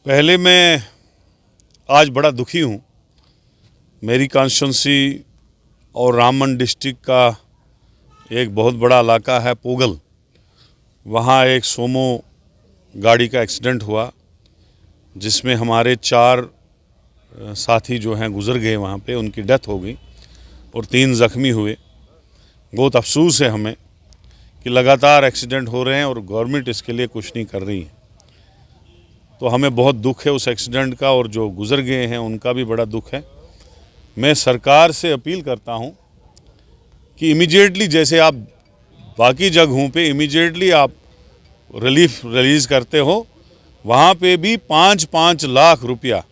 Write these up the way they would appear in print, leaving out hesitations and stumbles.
पहले मैं आज बड़ा दुखी हूँ। मेरी कॉन्स्टिट्यूंसी और रामबन डिस्ट्रिक्ट का एक बहुत बड़ा इलाका है पोगल। वहाँ एक सोमो गाड़ी का एक्सीडेंट हुआ जिसमें हमारे 4 साथी जो हैं गुज़र गए, वहाँ पे उनकी डेथ हो गई और 3 ज़ख्मी हुए। बहुत अफसोस है हमें कि लगातार एक्सीडेंट हो रहे हैं और गवर्नमेंट इसके लिए कुछ नहीं कर रही है। तो हमें बहुत दुख है उस एक्सीडेंट का, और जो गुज़र गए हैं उनका भी बड़ा दुख है। मैं सरकार से अपील करता हूं कि इमीडिएटली, जैसे आप बाकी जगहों पे इमीडिएटली आप रिलीफ रिलीज़ करते हो, वहाँ पे भी 5-5 लाख रुपया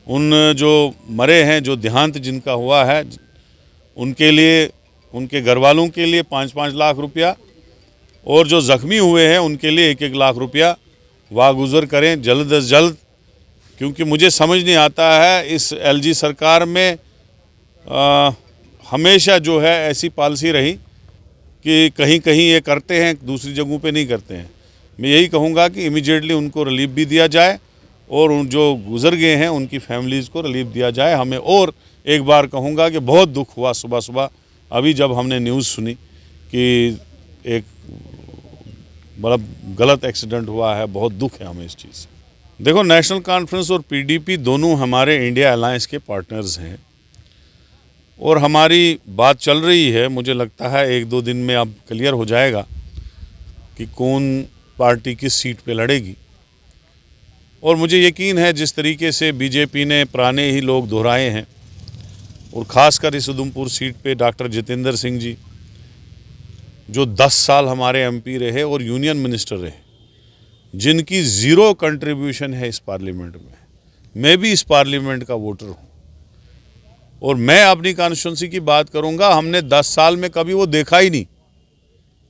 उन जो मरे हैं, जो देहांत जिनका हुआ है, उनके लिए, उनके घर वालों के लिए 5-5 लाख रुपया, और जो ज़ख्मी हुए हैं उनके लिए 1-1 लाख रुपया वागुज़र करें जल्द से जल्द। क्योंकि मुझे समझ नहीं आता है, इस एलजी सरकार में हमेशा जो है ऐसी पॉलिसी रही कि कहीं कहीं ये करते हैं, दूसरी जगहों पे नहीं करते हैं। मैं यही कहूँगा कि इमीडिएटली उनको रिलीफ भी दिया जाए और उन जो गुज़र गए हैं उनकी फैमिलीज़ को रिलीफ दिया जाए। हमें और एक बार कहूँगा कि बहुत दुख हुआ सुबह सुबह अभी जब हमने न्यूज़ सुनी कि एक बड़ा गलत एक्सीडेंट हुआ है। बहुत दुख है हमें इस चीज़ से। देखो, नेशनल कॉन्फ्रेंस और पीडीपी दोनों हमारे इंडिया अलायंस के पार्टनर्स हैं और हमारी बात चल रही है। मुझे लगता है 1-2 दिन में अब क्लियर हो जाएगा कि कौन पार्टी किस सीट पे लड़ेगी। और मुझे यकीन है जिस तरीके से बीजेपी ने पुराने ही लोग दोहराए हैं, और ख़ासकर इस उधमपुर सीट पे डॉक्टर जितेंद्र सिंह जी जो 10 साल हमारे एमपी रहे और यूनियन मिनिस्टर रहे, जिनकी ज़ीरो कंट्रीब्यूशन है इस पार्लियामेंट में। मैं भी इस पार्लियामेंट का वोटर हूँ और मैं अपनी कॉन्स्टिट्यूंसी की बात करूँगा। हमने 10 साल में कभी वो देखा ही नहीं,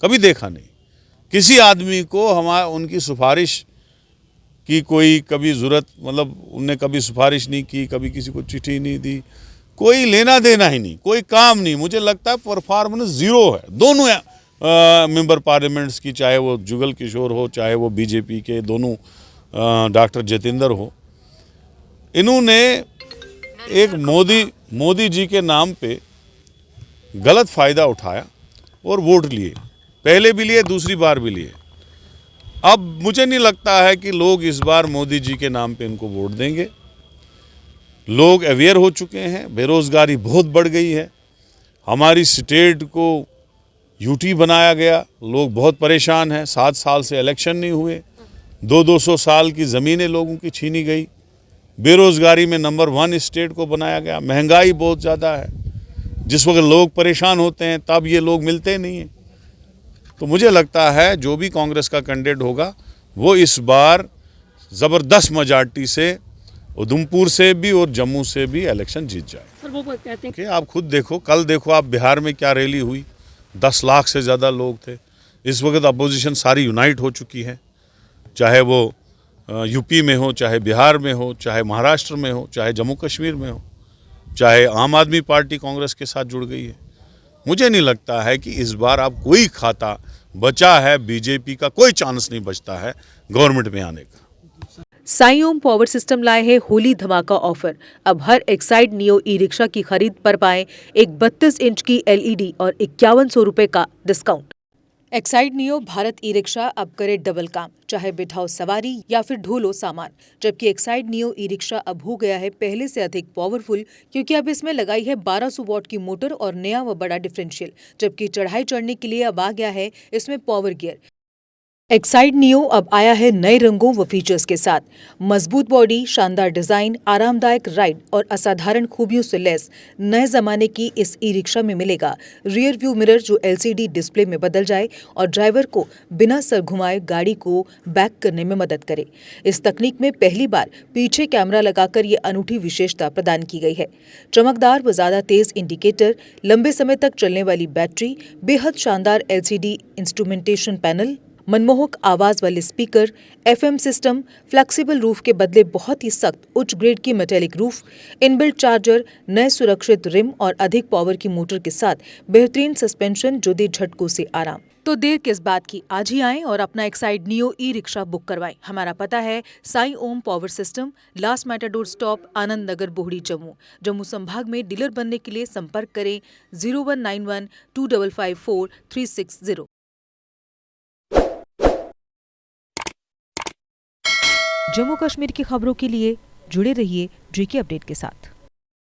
कभी देखा नहीं किसी आदमी को उनकी सिफारिश की कोई कभी ज़रूरत, मतलब उनने कभी सिफारिश नहीं की, कभी किसी को चिट्ठी नहीं दी, कोई लेना देना ही नहीं, कोई काम नहीं। मुझे लगता है परफॉर्मेंस ज़ीरो है दोनों मेंबर पार्लियामेंट्स की, चाहे वो जुगल किशोर हो, चाहे वो बीजेपी के दोनों डॉक्टर जितेंद्र हो। इन्होंने एक मोदी जी के नाम पे गलत फ़ायदा उठाया और वोट लिए, पहले भी लिए, दूसरी बार भी लिए। अब मुझे नहीं लगता है कि लोग इस बार मोदी जी के नाम पे इनको वोट देंगे। लोग अवेयर हो चुके हैं, बेरोज़गारी बहुत बढ़ गई है, हमारी स्टेट को यूटी बनाया गया, लोग बहुत परेशान हैं। 7 साल से इलेक्शन नहीं हुए, 200 साल की ज़मीनें लोगों की छीनी गई, बेरोज़गारी में नंबर 1 स्टेट को बनाया गया, महंगाई बहुत ज़्यादा है। जिस वक्त लोग परेशान होते हैं तब ये लोग मिलते नहीं हैं। तो मुझे लगता है जो भी कांग्रेस का कैंडिडेट होगा वो इस बार ज़बरदस्त मेजॉरिटी से उधमपुर से भी और जम्मू से भी इलेक्शन जीत जाए। सर, वो कहते हैं कि आप खुद देखो, कल देखो आप बिहार में क्या रैली हुई, 10 लाख से ज़्यादा लोग थे। इस वक्त अपोजिशन सारी यूनाइट हो चुकी है, चाहे वो यूपी में हो, चाहे बिहार में हो, चाहे महाराष्ट्र में हो, चाहे जम्मू कश्मीर में हो, चाहे आम आदमी पार्टी कांग्रेस के साथ जुड़ गई है। मुझे नहीं लगता है कि इस बार अब कोई खाता बचा है, बीजेपी का कोई चांस नहीं बचता है गवर्नमेंट में आने का। साईओम पावर सिस्टम लाए हैं होली धमाका ऑफर। अब हर एक्साइड नियो ई रिक्शा की खरीद पर पाएं एक 32 इंच की एलईडी और 5100 रुपए का discount. Exide neo Bharat e rickshaw अब करे डबल काम, चाहे बिठाओ सवारी या फिर ढोलो सामान। जबकि एक्साइड नियो ई रिक्शा अब हो गया है पहले से अधिक पावरफुल, क्योंकि अब इसमें लगाई है 1200 वॉट की मोटर और नया व बड़ा डिफरेंशियल। जबकि चढ़ाई चढ़ने के लिए अब आ गया है इसमें पावर गियर। एक्साइड नियो अब आया है नए रंगों व फीचर्स के साथ। मजबूत बॉडी, शानदार डिजाइन, आरामदायक राइड और असाधारण खूबियों से लैस नए जमाने की इस ई रिक्शा में मिलेगा रियर व्यू मिरर जो एलसीडी डिस्प्ले में बदल जाए और ड्राइवर को बिना सर घुमाए गाड़ी को बैक करने में मदद करे। इस तकनीक में पहली बार पीछे कैमरा लगाकर ये अनूठी विशेषता प्रदान की गई है। चमकदार व ज्यादा तेज इंडिकेटर, लंबे समय तक चलने वाली बैटरी, बेहद शानदार एलसीडी इंस्ट्रूमेंटेशन पैनल, मनमोहक आवाज वाले speaker, FM system, flexible roof के बदले बहुत ही सख्त उच्च ग्रेड की मेटेलिक रूफ, इनबिल्ट चार्जर, नए सुरक्षित रिम और अधिक पावर की मोटर के साथ बेहतरीन सस्पेंशन जो दे झटकों से आराम। तो देर किस बात की, आज ही आएं और अपना Exide Neo e rickshaw book करवाएं। हमारा पता है Sai Om power system, last Matador stop, Anand Nagar, Bohri, Jammu. Jammu संभाग में डीलर बनने के लिए संपर्क करें 01912554 360। जम्मू कश्मीर की खबरों के लिए जुड़े रहिए JK अपडेट के साथ।